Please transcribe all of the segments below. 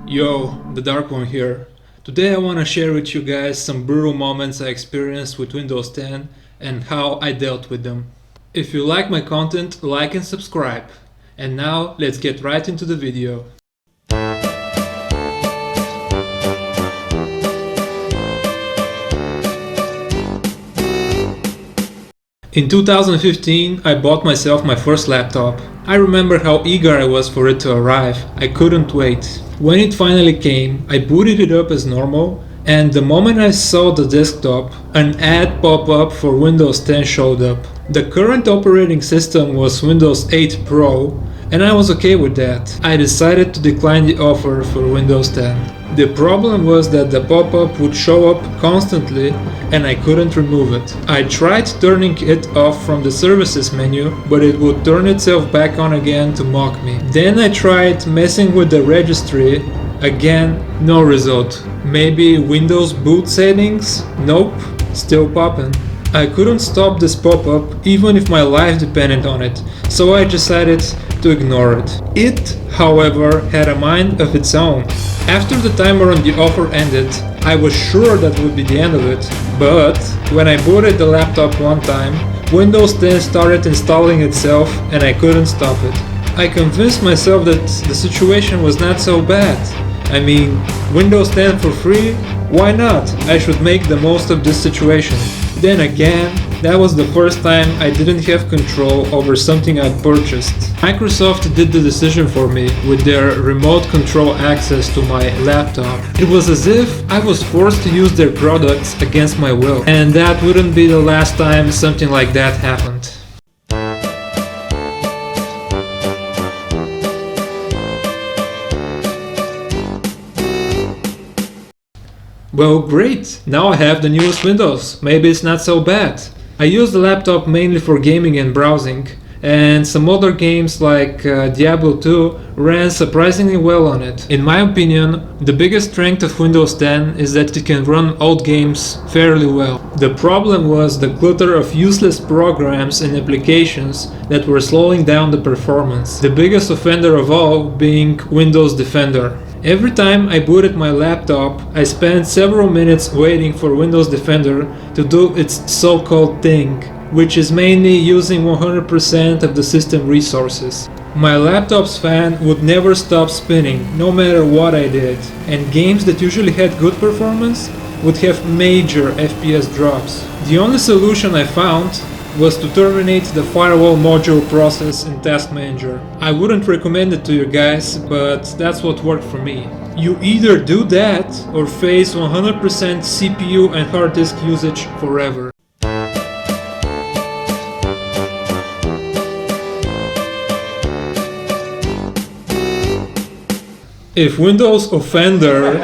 Yo, the Dark One here. Today I want to share with you guys some brutal moments I experienced with Windows 10 and how I dealt with them. If you like my content, like and subscribe. And now let's get right into the video. In 2015, I bought myself my first laptop. I remember how eager I was for it to arrive. I couldn't wait. When it finally came, I booted it up as normal, and the moment I saw the desktop, an ad pop-up for Windows 10 showed up. The current operating system was Windows 8 Pro, and I was okay with that. I decided to decline the offer for Windows 10. The problem was that the pop-up would show up constantly and I couldn't remove it. I tried turning it off from the services menu, but it would turn itself back on again to mock me. Then I tried messing with the registry. Again, no result. Maybe Windows boot settings? Nope, still popping. I couldn't stop this pop-up even if my life depended on it, so I decided to ignore it. It, however, had a mind of its own. After the timer on the offer ended, I was sure that would be the end of it, but when I booted the laptop one time, Windows 10 started installing itself and I couldn't stop it. I convinced myself that the situation was not so bad. I mean, Windows 10 for free? Why not? I should make the most of this situation. Then again, that was the first time I didn't have control over something I'd purchased. Microsoft did the decision for me with their remote control access to my laptop. It was as if I was forced to use their products against my will. And that wouldn't be the last time something like that happened. Well, great! Now I have the newest Windows. Maybe it's not so bad. I use the laptop mainly for gaming and browsing, and some other games like Diablo 2 ran surprisingly well on it. In my opinion, the biggest strength of Windows 10 is that it can run old games fairly well. The problem was the clutter of useless programs and applications that were slowing down the performance. The biggest offender of all being Windows Defender. Every time I booted my laptop, I spent several minutes waiting for Windows Defender to do its so-called thing, which is mainly using 100% of the system resources. My laptop's fan would never stop spinning, no matter what I did, and games that usually had good performance would have major FPS drops. The only solution I found was to terminate the firewall module process in Task Manager. I wouldn't recommend it to you guys, but that's what worked for me. You either do that or face 100% CPU and hard disk usage forever. If Windows Offender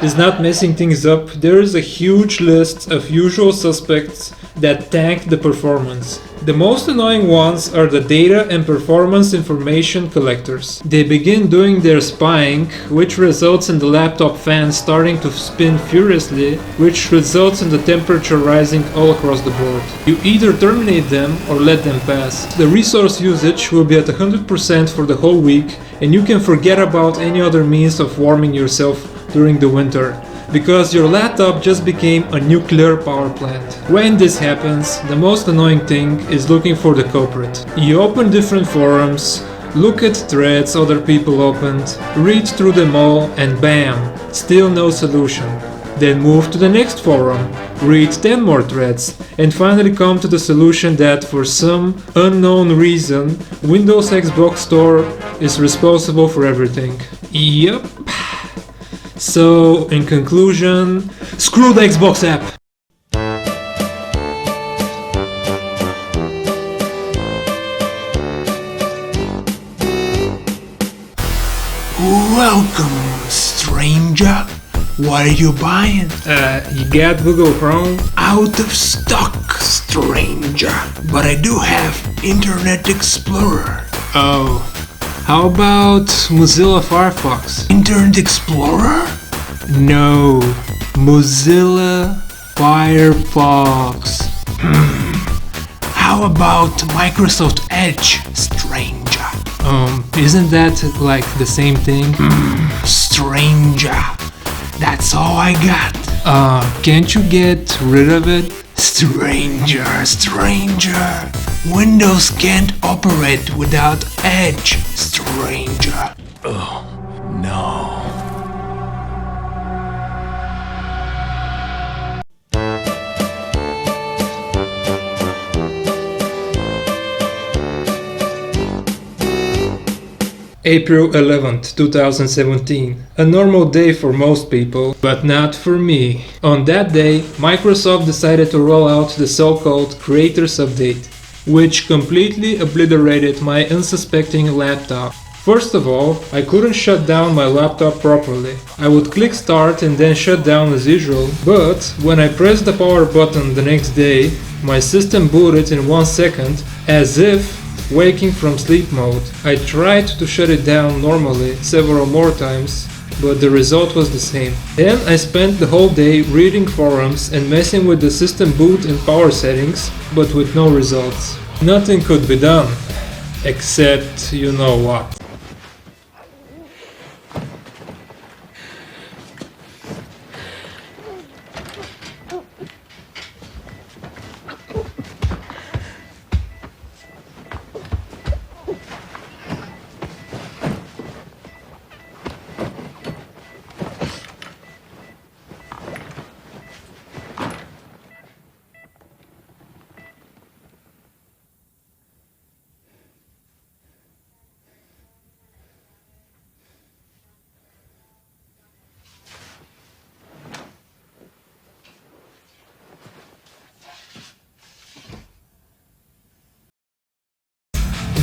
is not messing things up, there is a huge list of usual suspects that tank the performance. The most annoying ones are the data and performance information collectors. They begin doing their spying, which results in the laptop fan starting to spin furiously, which results in the temperature rising all across the board. You either terminate them or let them pass. The resource usage will be at 100% for the whole week, and you can forget about any other means of warming yourself during the winter, because your laptop just became a nuclear power plant. When this happens, the most annoying thing is looking for the culprit. You open different forums, look at threads other people opened, read through them all, and bam, still no solution. Then move to the next forum, read 10 more threads, and finally come to the solution that for some unknown reason, Windows Xbox Store is responsible for everything. Yep. So, in conclusion, screw the Xbox app! Welcome, stranger. What are you buying? You got Google Chrome? Out of stock, stranger. But I do have Internet Explorer. Oh, how about Mozilla Firefox? Internet Explorer? No, Mozilla Firefox. How about Microsoft Edge, stranger? Isn't that like the same thing? Stranger, that's all I got. Can't you get rid of it? Stranger, Windows can't operate without Edge, stranger. Oh, no. April 11th, 2017. A normal day for most people, but not for me. On that day, Microsoft decided to roll out the so-called Creators Update, which completely obliterated my unsuspecting laptop. First of all, I couldn't shut down my laptop properly. I would click start and then shut down as usual, but when I pressed the power button the next day, my system booted in 1 second, as if waking from sleep mode. I tried to shut it down normally several more times, but the result was the same. Then I spent the whole day reading forums and messing with the system boot and power settings, but with no results. Nothing could be done, except you know what.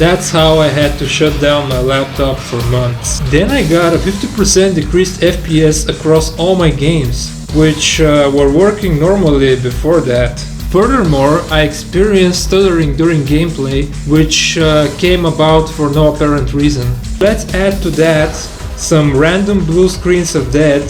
That's how I had to shut down my laptop for months. Then I got a 50% decreased FPS across all my games, which were working normally before that. Furthermore, I experienced stuttering during gameplay, which came about for no apparent reason. Let's add to that some random blue screens of death,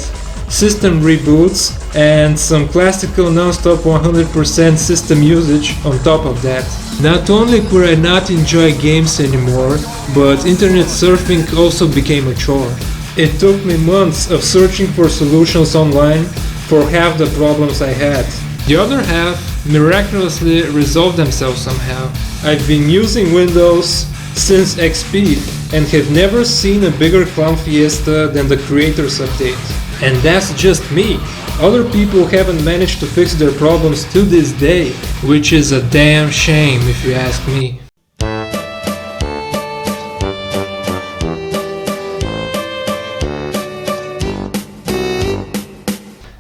system reboots, and some classical non-stop 100% system usage on top of that. Not only could I not enjoy games anymore, but internet surfing also became a chore. It took me months of searching for solutions online for half the problems I had. The other half miraculously resolved themselves somehow. I've been using Windows since XP and have never seen a bigger clown fiesta than the Creators Update. And that's just me. Other people haven't managed to fix their problems to this day, which is a damn shame if you ask me.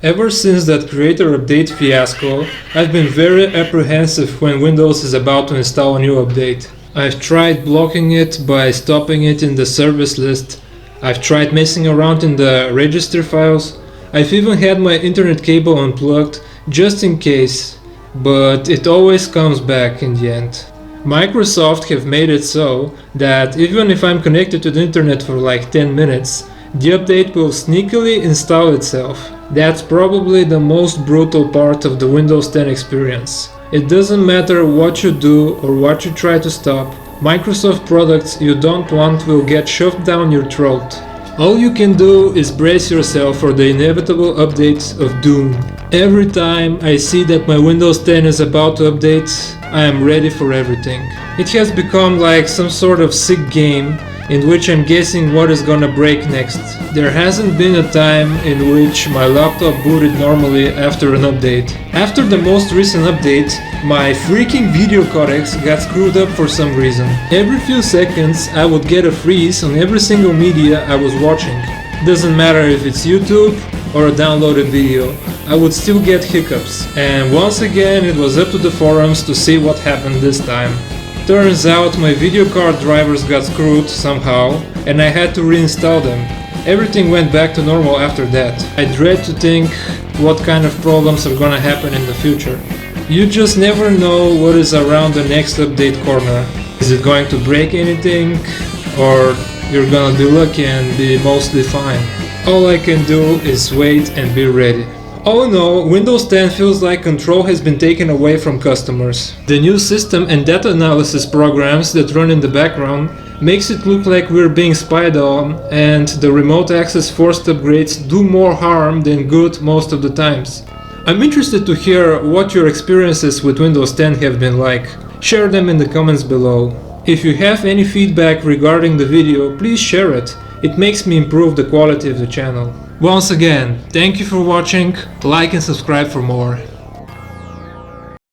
Ever since that Creator Update fiasco, I've been very apprehensive when Windows is about to install a new update. I've tried blocking it by stopping it in the service list. I've tried messing around in the registry files. I've even had my internet cable unplugged just in case, but it always comes back in the end. Microsoft have made it so that even if I'm connected to the internet for like 10 minutes, the update will sneakily install itself. That's probably the most brutal part of the Windows 10 experience. It doesn't matter what you do or what you try to stop, Microsoft products you don't want will get shoved down your throat. All you can do is brace yourself for the inevitable updates of doom. Every time I see that my Windows 10 is about to update, I am ready for everything. It has become like some sort of sick game in which I'm guessing what is gonna break next. There hasn't been a time in which my laptop booted normally after an update. After the most recent update, my freaking video codecs got screwed up for some reason. Every few seconds I would get a freeze on every single media I was watching. Doesn't matter if it's YouTube or a downloaded video, I would still get hiccups. And once again it was up to the forums to see what happened this time. Turns out my video card drivers got screwed somehow and I had to reinstall them. Everything went back to normal after that. I dread to think what kind of problems are gonna happen in the future. You just never know what is around the next update corner. Is it going to break anything? Or you're gonna be lucky and be mostly fine? All I can do is wait and be ready. All in all, Windows 10 feels like control has been taken away from customers. The new system and data analysis programs that run in the background makes it look like we're being spied on, and the remote access forced upgrades do more harm than good most of the times. I'm interested to hear what your experiences with Windows 10 have been like. Share them in the comments below. If you have any feedback regarding the video, please share it. It makes me improve the quality of the channel. Once again, thank you for watching, like and subscribe for more.